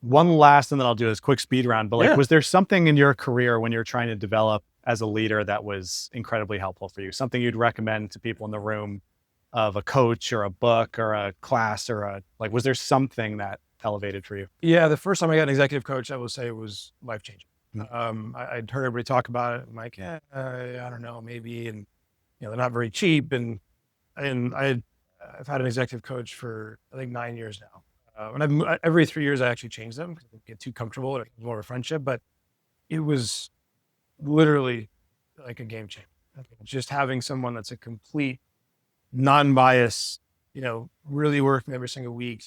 One last, and then I'll do this quick speed round. But like, was there something in your career when you're trying to develop as a leader that was incredibly helpful for you? Something you'd recommend to people in the room, of a coach or a book or a class or was there something that elevated for you? Yeah, the first time I got an executive coach, I will say it was life changing. I'd heard everybody talk about it. I'm like, I don't know, maybe, and they're not very cheap. And I've had an executive coach for I think 9 years now. And every 3 years I actually change them because I get too comfortable. It's more of a friendship, but it was literally like a game changer. Just having someone that's a complete non-bias, really working every single week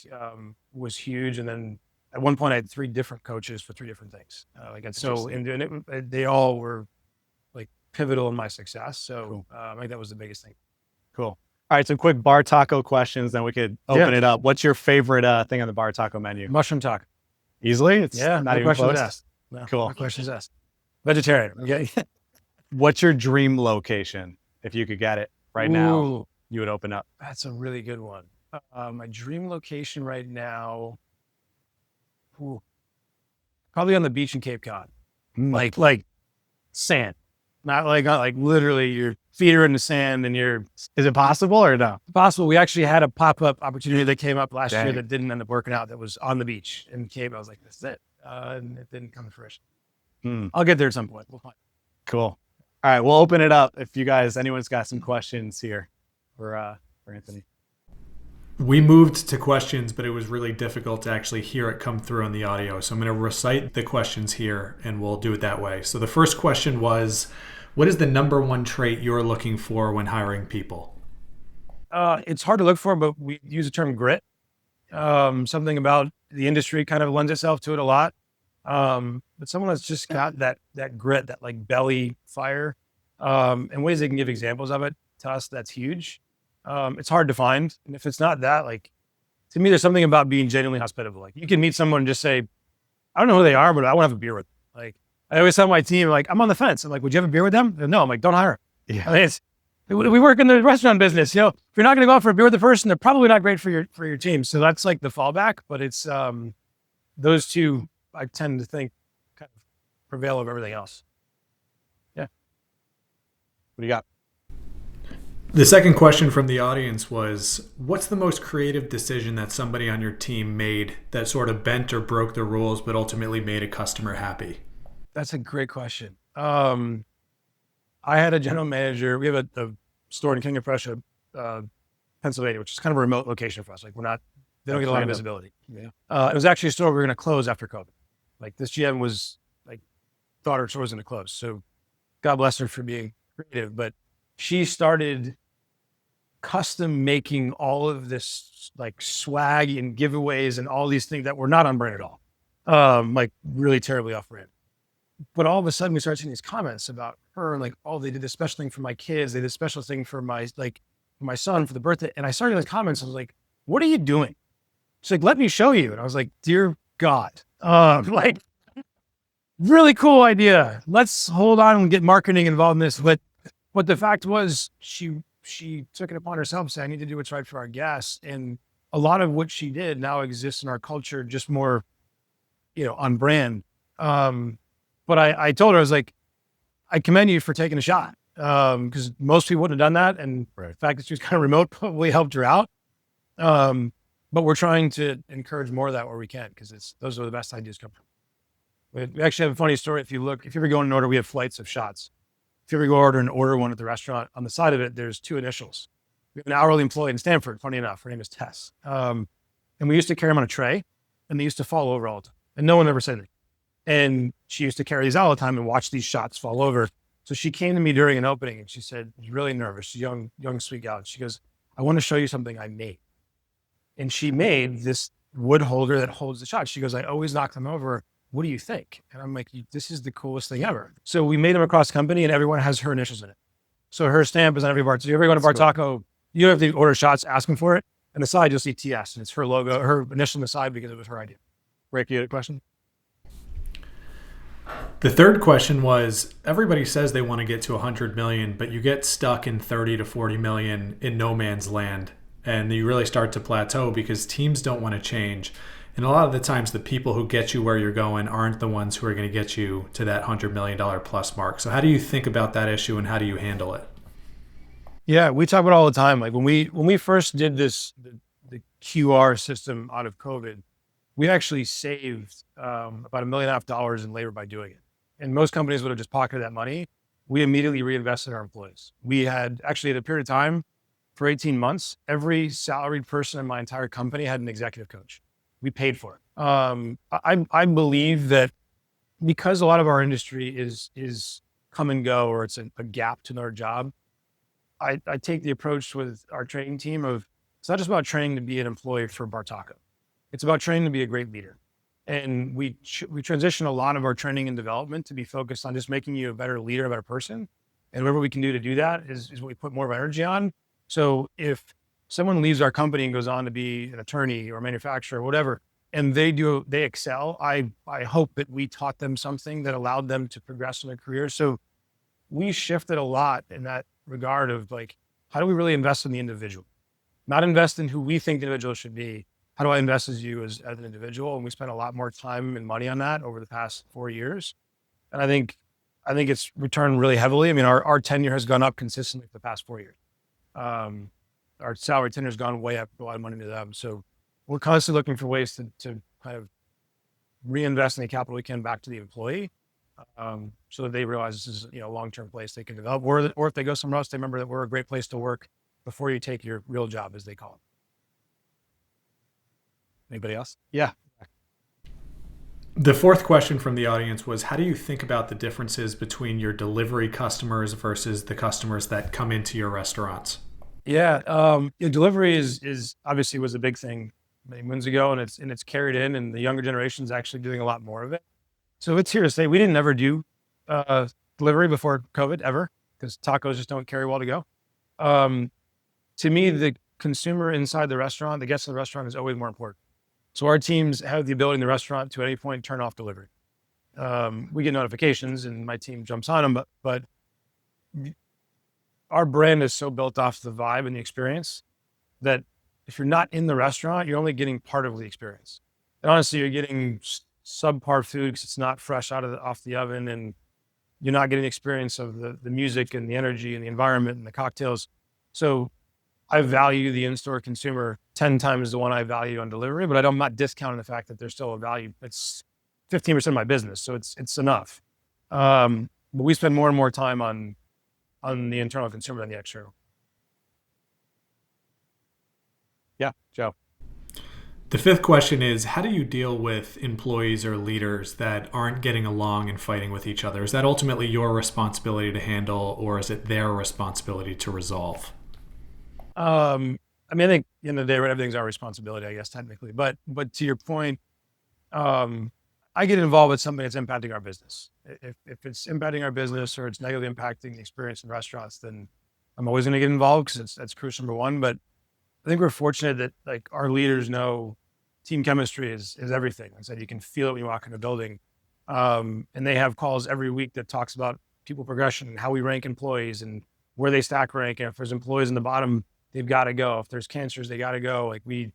was huge. And then at one point I had 3 different coaches for 3 different things. And they all were like pivotal in my success. So I think that was the biggest thing. Cool. All right, some quick Bartaco questions, then we could open it up. What's your favorite thing on the Bartaco menu? Mushroom taco. Easily? It's not no even questions close? asked. No, Cool. no questions asked. Vegetarian. Okay. What's your dream location? If you could get it right now, Ooh, you would open up. that's a really good one. My dream location right now, probably on the beach in Cape Cod. Like sand. Not like literally your feet are in the sand and Is it possible or no? possible. We actually had a pop-up opportunity that came up last year Dang. that didn't end up working out. That was on the beach in Cape. I was like, this is it. And it didn't come to fruition. I'll get there at some point. We'll find. Cool. All right, we'll open it up. If anyone's got some questions here for Anthony. We moved to questions, but it was really difficult to actually hear it come through on the audio. So I'm going to recite the questions here and we'll do it that way. So the first question was, what is the number one trait you're looking for when hiring people? It's hard to look for, but we use the term grit. Something about the industry kind of lends itself to it a lot. But someone that's just got that grit, that like belly fire, and ways they can give examples of it to us, that's huge. It's hard to find. And if it's not that, like, to me, there's something about being genuinely hospitable. Like you can meet someone and just say, I don't know who they are, but I want to have a beer with them. Like I always tell my team, like, I'm on the fence. I'm like, would you have a beer with them? No, I'm like, don't hire them. Yeah. I mean, we work in the restaurant business. If you're not going to go out for a beer with the person, they're probably not great for your team. So that's like the fallback, but it's, those two, I tend to think kind of prevail over everything else. Yeah. What do you got? The second question from the audience was, what's the most creative decision that somebody on your team made that sort of bent or broke the rules, but ultimately made a customer happy? That's a great question. I had a general manager. We have a store in King of Prussia, Pennsylvania, which is kind of a remote location for us. Like they don't get a lot of visibility. Yeah. It was actually a store we were going to close after COVID. Like this GM was like, thought our store was going to close. So God bless her for being creative, but she started custom making all of this like swag and giveaways and all these things that were not on brand at all. Like really terribly off brand. But all of a sudden we started seeing these comments about her and like, oh, they did this special thing for my kids. They did a special thing for my son for the birthday. And I started in the comments. I was like, what are you doing? She's like, let me show you. And I was like, dear God, like really cool idea. Let's hold on and get marketing involved in this. But the fact was she took it upon herself to say, I need to do what's right for our guests. And a lot of what she did now exists in our culture, just more, on brand. But I told her, I was like, I commend you for taking a shot. Because most people wouldn't have done that. And the fact that she was kind of remote probably helped her out. But we're trying to encourage more of that where we can, because those are the best ideas come from. We actually have a funny story. If you ever go in an order, we have flights of shots. If you ever go order one at the restaurant, on the side of it, there's 2 initials. We have an hourly employee in Stanford, funny enough, her name is Tess. And we used to carry them on a tray, and they used to fall over all the time. And no one ever said anything. And she used to carry these all the time and watch these shots fall over. So she came to me during an opening and she said, she's really nervous, she's young, sweet gal. She goes, I want to show you something I made. And she made this wood holder that holds the shot. She goes, I always knock them over. What do you think? And I'm like, this is the coolest thing ever. So we made them across the company and everyone has her initials in it. So her stamp is on every bar. So you ever go to Bartaco, cool. You have to order shots, ask them for it. And the side, you'll see TS and it's her logo, her initial on the side because it was her idea. Rick, you had a question? The third question was, everybody says they want to get to 100 million, but you get stuck in 30 to 40 million in no man's land. And you really start to plateau because teams don't want to change. And a lot of the times the people who get you where you're going aren't the ones who are going to get you to that $100 million plus mark. So how do you think about that issue and how do you handle it? Yeah, we talk about it all the time. Like when we first did the QR system out of COVID, we actually saved about $1.5 million in labor by doing it. And most companies would have just pocketed that money. We immediately reinvested in our employees. We had actually at a period of time for 18 months, every salaried person in my entire company had an executive coach. We paid for it. I believe that because a lot of our industry is come and go, or it's a gap to another job, I take the approach with our training team of, it's not just about training to be an employee for Bartaco. It's about training to be a great leader. And we transition a lot of our training and development to be focused on just making you a better leader, a better person. And whatever we can do to do that is what we put more of our energy on. So if someone leaves our company and goes on to be an attorney or a manufacturer or whatever, and they excel, I hope that we taught them something that allowed them to progress in their career. So we shifted a lot in that regard of like, how do we really invest in the individual? Not invest in who we think the individual should be. How do I invest as you as an individual? And we spent a lot more time and money on that over the past 4 years. And I think it's returned really heavily. I mean, our tenure has gone up consistently for the past 4 years. Our salary tenure has gone way up, a lot of money to them. So we're constantly looking for ways to kind of reinvest any capital we can back to the employee, so that they realize this is a long-term place they can develop, or if they go somewhere else, they remember that we're a great place to work before you take your real job, as they call it. Anybody else? Yeah. The fourth question from the audience was, how do you think about the differences between your delivery customers versus the customers that come into your restaurants? Yeah, delivery is obviously was a big thing many moons ago, and it's carried in, and the younger generation is actually doing a lot more of it. So it's here to stay. We didn't ever do delivery before COVID ever, because tacos just don't carry well to go. To me, the consumer inside the restaurant, the guest in the restaurant, is always more important. So our teams have the ability in the restaurant to at any point turn off delivery. We get notifications and my team jumps on them, but our brand is so built off the vibe and the experience that if you're not in the restaurant, you're only getting part of the experience. And honestly, you're getting subpar food because it's not fresh off the oven, and you're not getting the experience of the music and the energy and the environment and the cocktails. So I value the in-store consumer 10 times the one I value on delivery, but I'm not discounting the fact that there's still a value. It's 15% of my business, so it's enough. But we spend more and more time on the internal consumer than the external. Yeah, Joe. The fifth question is, how do you deal with employees or leaders that aren't getting along and fighting with each other? Is that ultimately your responsibility to handle, or is it their responsibility to resolve? I mean, I think at the end of the day, right, everything's our responsibility, I guess, technically. But to your point, I get involved with something that's impacting our business. If it's impacting our business or it's negatively impacting the experience in restaurants, then I'm always going to get involved because that's crucial number one. But I think we're fortunate that like our leaders know team chemistry is everything. Like I said, you can feel it when you walk in the building. And they have calls every week that talks about people progression and how we rank employees and where they stack rank. And if there's employees in the bottom, they've got to go. If there's cancers, they got to go. Like we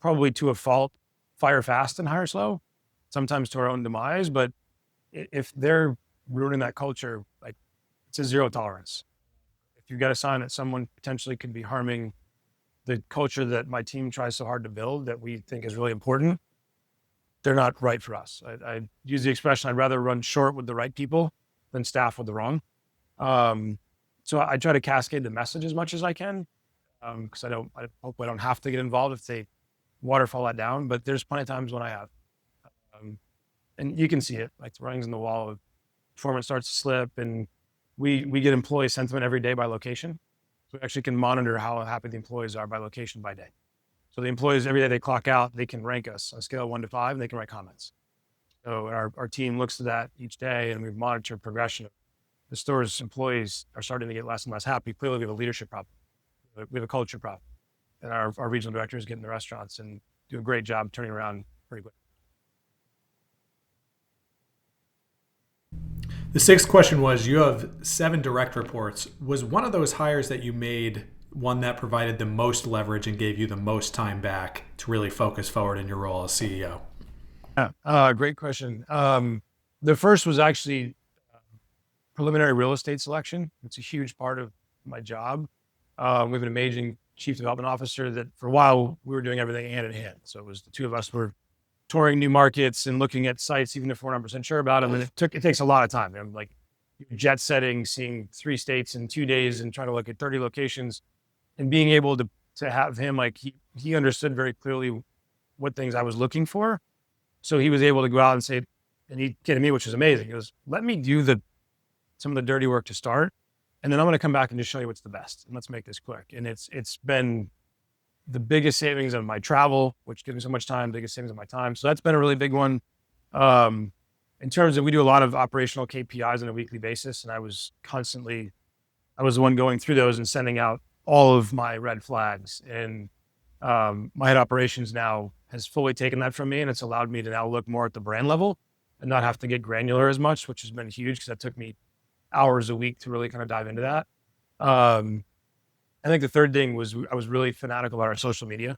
probably to a fault fire fast and hire slow, sometimes to our own demise. But if they're ruining that culture, like it's a zero tolerance. If you've got a sign that someone potentially could be harming the culture that my team tries so hard to build that we think is really important, they're not right for us. I use the expression, I'd rather run short with the right people than staff with the wrong. So I try to cascade the message as much as I can, because I hope I don't have to get involved if they waterfall that down, but there's plenty of times when I have. And you can see it, like the writing's on the wall. Performance starts to slip, and we get employee sentiment every day by location. So we actually can monitor how happy the employees are by location by day. So the employees, every day they clock out, they can rank us on a scale of 1 to 5, and they can write comments. So our team looks at that each day, and we monitor progression. The store's employees are starting to get less and less happy. Clearly, we have a leadership problem. We have a culture problem. And our regional directors get in the restaurants and do a great job turning around pretty quick. The sixth question was, you have 7 direct reports. Was one of those hires that you made one that provided the most leverage and gave you the most time back to really focus forward in your role as CEO? Yeah, great question. The first was actually preliminary real estate selection. It's a huge part of my job. We have an amazing chief development officer that for a while we were doing everything hand in hand. So it was the two of us were touring new markets and looking at sites, even if we're not % sure about them. And it takes a lot of time. I'm like jet setting, seeing 3 states in 2 days and trying to look at 30 locations and being able to have him, like he understood very clearly what things I was looking for. So he was able to go out and say, and he came to me, which was amazing. He goes, let me do some of the dirty work to start. And then I'm going to come back and just show you what's the best. And let's make this quick. And it's been the biggest savings of my travel, which gives me so much time, biggest savings of my time. So that's been a really big one. In terms of, we do a lot of operational KPIs on a weekly basis. And I was the one going through those and sending out all of my red flags. And my head operations now has fully taken that from me. And it's allowed me to now look more at the brand level and not have to get granular as much, which has been huge because that took me hours a week to really kind of dive into that. I think the third thing was I was really fanatical about our social media.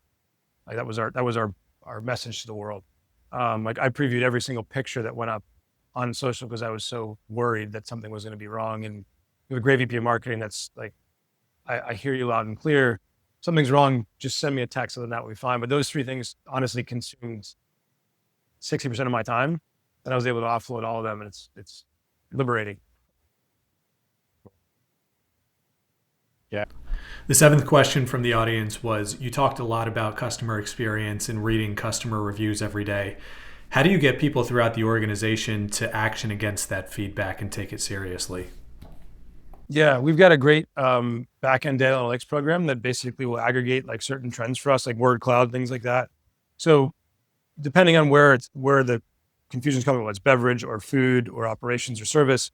Like that was our message to the world. Like I previewed every single picture that went up on social because I was so worried that something was going to be wrong. And we have a great VP of marketing that's like, I hear you loud and clear. Something's wrong, just send me a text, and then that will be fine. But those 3 things honestly consumed 60% of my time, and I was able to offload all of them, and it's liberating. Yeah. The 7th question from the audience was, you talked a lot about customer experience and reading customer reviews every day. How do you get people throughout the organization to action against that feedback and take it seriously? Yeah, we've got a great back-end data analytics program that basically will aggregate like certain trends for us, like word cloud, things like that. So depending on where the confusion's coming, whether it's beverage or food or operations or service,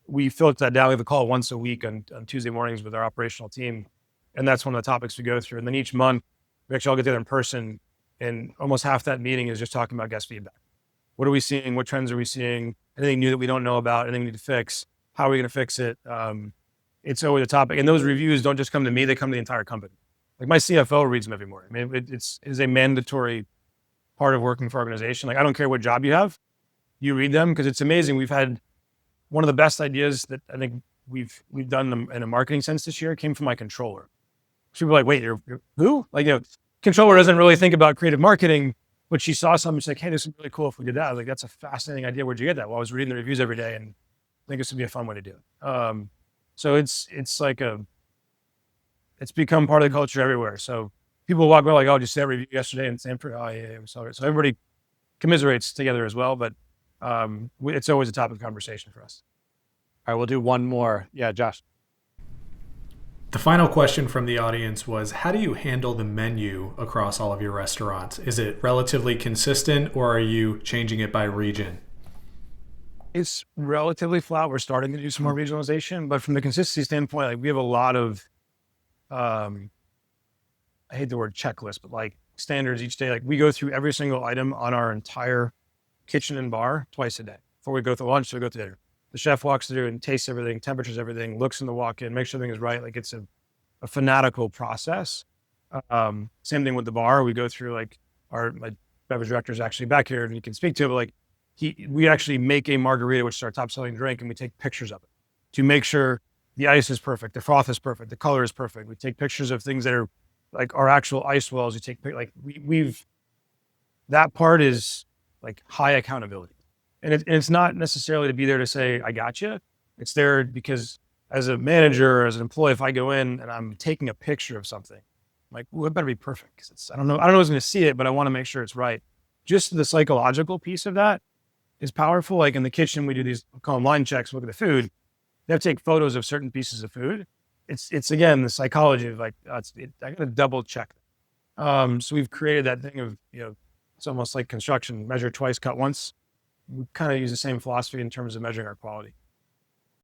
we filter that down. We have a call once a week on Tuesday mornings with our operational team. And that's one of the topics we go through. And then each month, we actually all get together in person. And almost half that meeting is just talking about guest feedback. What are we seeing? What trends are we seeing? Anything new that we don't know about? Anything we need to fix? How are we going to fix it? It's always a topic. And those reviews don't just come to me, they come to the entire company. Like my CFO reads them every morning. I mean, it is a mandatory part of working for an organization. Like I don't care what job you have, you read them because it's amazing. We've had one of the best ideas that I think we've done in a marketing sense this year came from my controller. So people are like, wait, you're who? Like, controller doesn't really think about creative marketing, but she saw something, she's like, hey, this is really cool if we did that. I was like, that's a fascinating idea. Where'd you get that? Well, I was reading the reviews every day and I think this would be a fun way to do it. So it's like it's become part of the culture everywhere. So people walk by like, oh, just that review yesterday in Stanford. Oh yeah, we saw it. So everybody commiserates together as well, but it's always a topic of conversation for us. All right, we'll do one more. Yeah, Josh. The final question from the audience was, how do you handle the menu across all of your restaurants? Is it relatively consistent, or are you changing it by region? It's relatively flat. We're starting to do some more regionalization, but from the consistency standpoint, like we have a lot of, I hate the word checklist, but like standards each day. Like we go through every single item on our entire kitchen and bar twice a day. Before we go through lunch, we go through dinner. The chef walks through and tastes everything, temperatures everything, looks in the walk-in, makes sure everything is right. Like it's a fanatical process. Same thing with the bar. We go through like my beverage director is actually back here and he can speak to it, but like we actually make a margarita, which is our top selling drink, and we take pictures of it to make sure the ice is perfect, the froth is perfect, the color is perfect. We take pictures of things that are like our actual ice wells. You take like that part is like high accountability. And it's not necessarily to be there to say, I got you. It's there because as a manager or as an employee, if I go in and I'm taking a picture of something, I'm like, well, it better be perfect. Cause I don't know who's going to see it, but I want to make sure it's right. Just the psychological piece of that is powerful. Like in the kitchen, we do these, we call them line checks, look at the food. They have to take photos of certain pieces of food. It's again, the psychology of like, I got to double check. So we've created that thing of, it's almost like construction, measure twice, cut once. We kind of use the same philosophy in terms of measuring our quality.